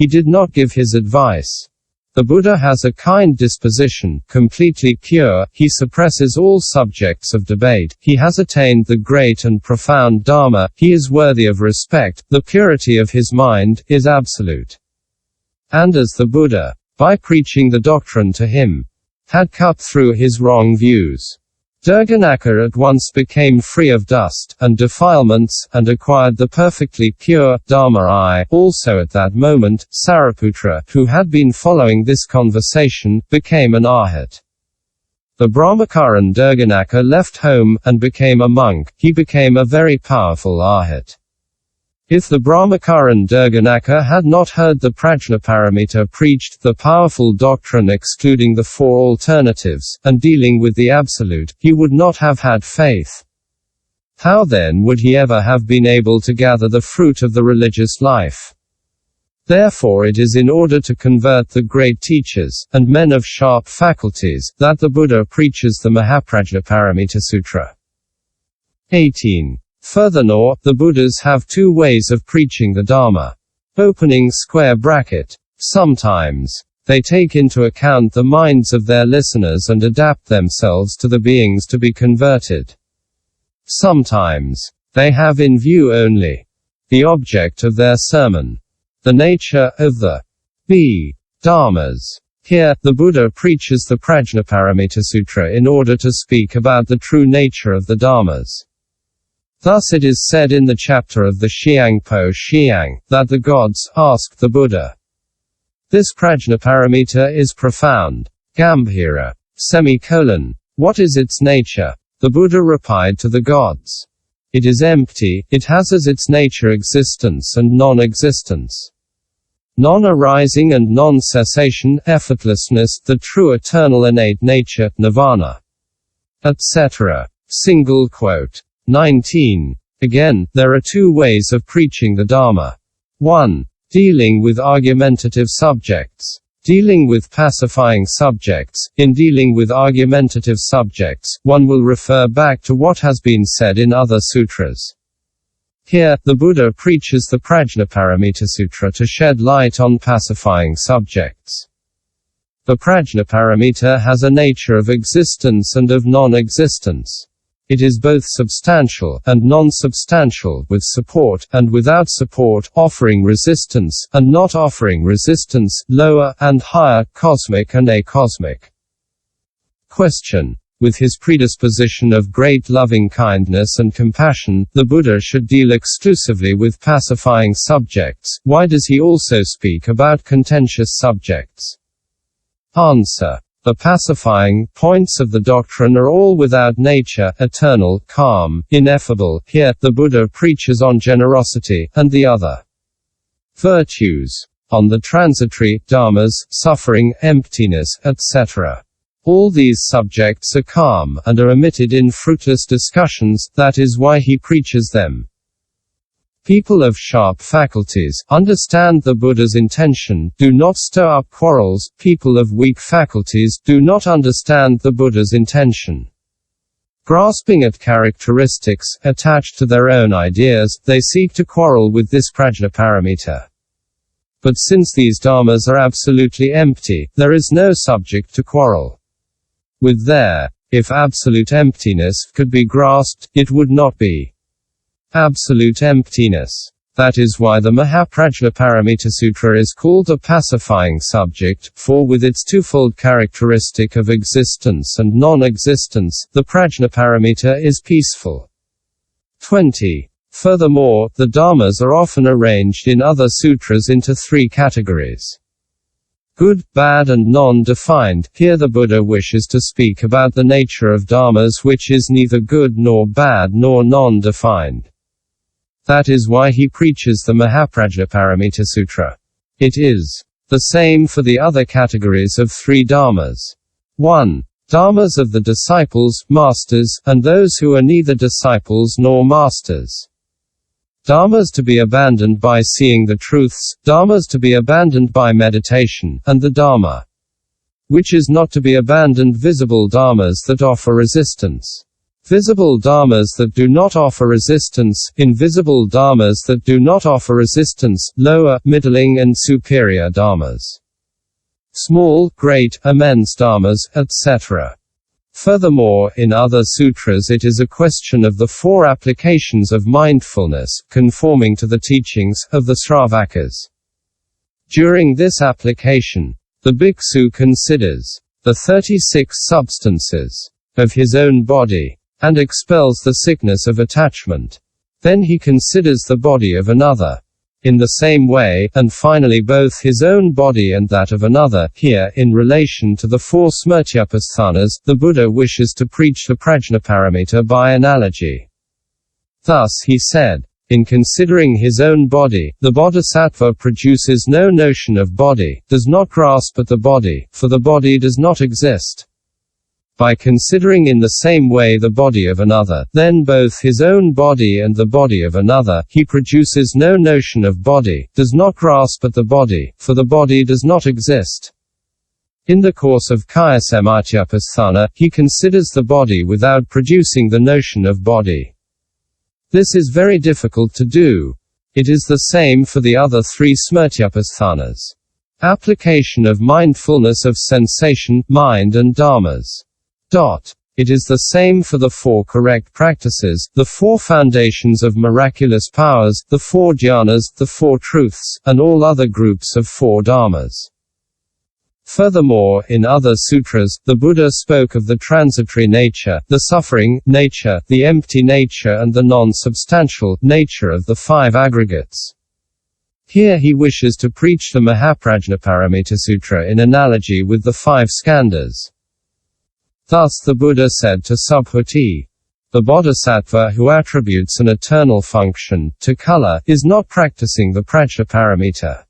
He did not give his advice. The Buddha has a kind disposition, completely pure, he suppresses all subjects of debate, he has attained the great and profound Dharma, he is worthy of respect, the purity of his mind is absolute. And as the Buddha, by preaching the doctrine to him, had cut through his wrong views, Dirghanakha at once became free of dust and defilements, and acquired the perfectly pure dharma-eye. Also at that moment, Sariputra, who had been following this conversation, became an arhat. The brahmacarin Dirghanakha left home, and became a monk. He became a very powerful arhat. If the brahmacarin Dirghanakha had not heard the prajnaparamita preached, the powerful doctrine excluding the four alternatives, and dealing with the absolute, he would not have had faith. How then would he ever have been able to gather the fruit of the religious life? Therefore it is in order to convert the great teachers, and men of sharp faculties, that the Buddha preaches the Mahaprajnaparamitutra. 18. Furtherrnore, the Buddhas have two ways of preaching the Dharma. Opening square bracket. Sometimes, they take into account the minds of their listeners and adapt themselves to the beings to be converted. Sometimes, they have in view only the object of their sermon, the nature of the dharmas. Here, the Buddha preaches the Prajnaparamitutra in order to speak about the true nature of the dharmas. Thus it is said in the chapter of the siang that the gods asked the Buddha, "This prajnaparamita is profound. Gambhira. What is its nature?" The Buddha replied to the gods, "It is empty, it has as its nature existence and non-existence. Non-arising and non-cessation, effortlessness, the true eternal innate nature, nirvana." Etc. 19. Again, there are two ways of preaching the Dharma. 1. Dealing with argumentative subjects. Dealing with pacifying subjects. In dealing with argumentative subjects, one will refer back to what has been said in other sutras. Here, the Buddha preaches the Prajnaparamitutra to shed light on pacifying subjects. The Prajnaparamita has a nature of existence and of non-existence. It is both substantial and non-substantial, with support and without support, offering resistance and not offering resistance, lower and higher, cosmic and acosmic. Question. With his predisposition of great loving-kindness and compassion, the Buddha should deal exclusively with pacifying subjects. Why does he also speak about contentious subjects? Answer. The pacifying points of the doctrine are all without nature, eternal, calm, ineffable. Here, the Buddha preaches on generosity, and the other virtues, on the transitory, dharmas, suffering, emptiness, etc. All these subjects are calm, and are omitted in fruitless discussions, that is why he preaches them. People of sharp faculties understand the Buddha's intention, do not stir up quarrels. People of weak faculties do not understand the Buddha's intention. Grasping at characteristics attached to their own ideas, they seek to quarrel with this prajnaparamita. But since these dharmas are absolutely empty, there is no subject to quarrel with there. If absolute emptiness could be grasped, it would not be absolute emptiness. That is why the Mahaprajnaparamitutra is called a pacifying subject, for with its twofold characteristic of existence and non-existence, the Prajnaparamita is peaceful. 20. Furthermore, the dharmas are often arranged in other sutras into three categories: good, bad and non-defined. Here the Buddha wishes to speak about the nature of dharmas which is neither good nor bad nor non-defined. That is why he preaches the Mahaprajnaparamitutra. It is the same for the other categories of three dharmas. 1. Dharmas of the disciples, masters, and those who are neither disciples nor masters. Dharmas to be abandoned by seeing the truths, dharmas to be abandoned by meditation, and the dharma which is not to be abandoned, visible dharmas that offer resistance. visible dharmas that do not offer resistance, invisible dharmas that do not offer resistance, lower, middling and superior dharmas, small, great, immense dharmas, etc. Furthermore, in other sutras it is a question of the 4 applications of mindfulness, conforming to the teachings of the Sravakas. During this application, the bhikkhu considers the 36 substances of his own body, and expels the sickness of attachment. Then he considers the body of another in the same way, and finally both his own body and that of another. Here, in relation to the 4 smrtyupasthanas, the Buddha wishes to preach the prajnaparamita by analogy. Thus he said, in considering his own body, the bodhisattva produces no notion of body, does not grasp at the body, for the body does not exist. By considering in the same way the body of another, then both his own body and the body of another, he produces no notion of body, does not grasp at the body, for the body does not exist. In the course of Kayasamatiyapasthana, he considers the body without producing the notion of body. This is very difficult to do. It is the same for the other 3 smrtyupasthanas. Application of mindfulness of sensation, mind and dharmas. It is the same for the 4 correct practices, the 4 foundations of miraculous powers, the 4 jhanas, the 4 truths, and all other groups of 4 dharmas. Furthermore, in other sutras, the Buddha spoke of the transitory nature, the suffering nature, the empty nature and the non-substantial nature of the 5 aggregates. Here he wishes to preach the mahaprajnaparamitasutra in analogy with the 5 skandhas. Thus the Buddha said to Subhuti, the bodhisattva who attributes an eternal function to color is not practicing the prajnaparamita.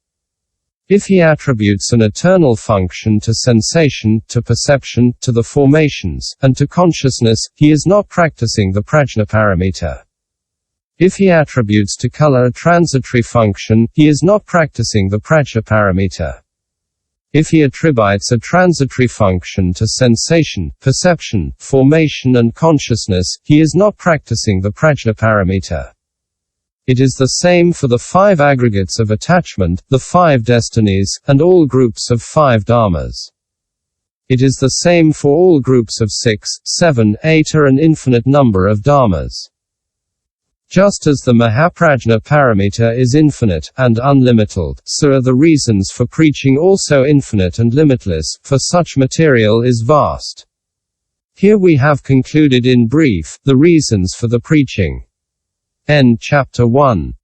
If he attributes an eternal function to sensation, to perception, to the formations, and to consciousness, he is not practicing the prajnaparamita. If he attributes to color a transitory function, he is not practicing the prajnaparamita. If he attributes a transitory function to sensation, perception, formation and consciousness, he is not practicing the prajnaparamita. It is the same for the 5 aggregates of attachment, the 5 destinies, and all groups of 5 dharmas. It is the same for all groups of 6, 7, 8 or an infinite number of dharmas. Just as the mahaprajnaparamita is infinite, and unlimited, so are the reasons for preaching also infinite and limitless, for such material is vast. Here we have concluded in brief, the reasons for the preaching. End Chapter 1.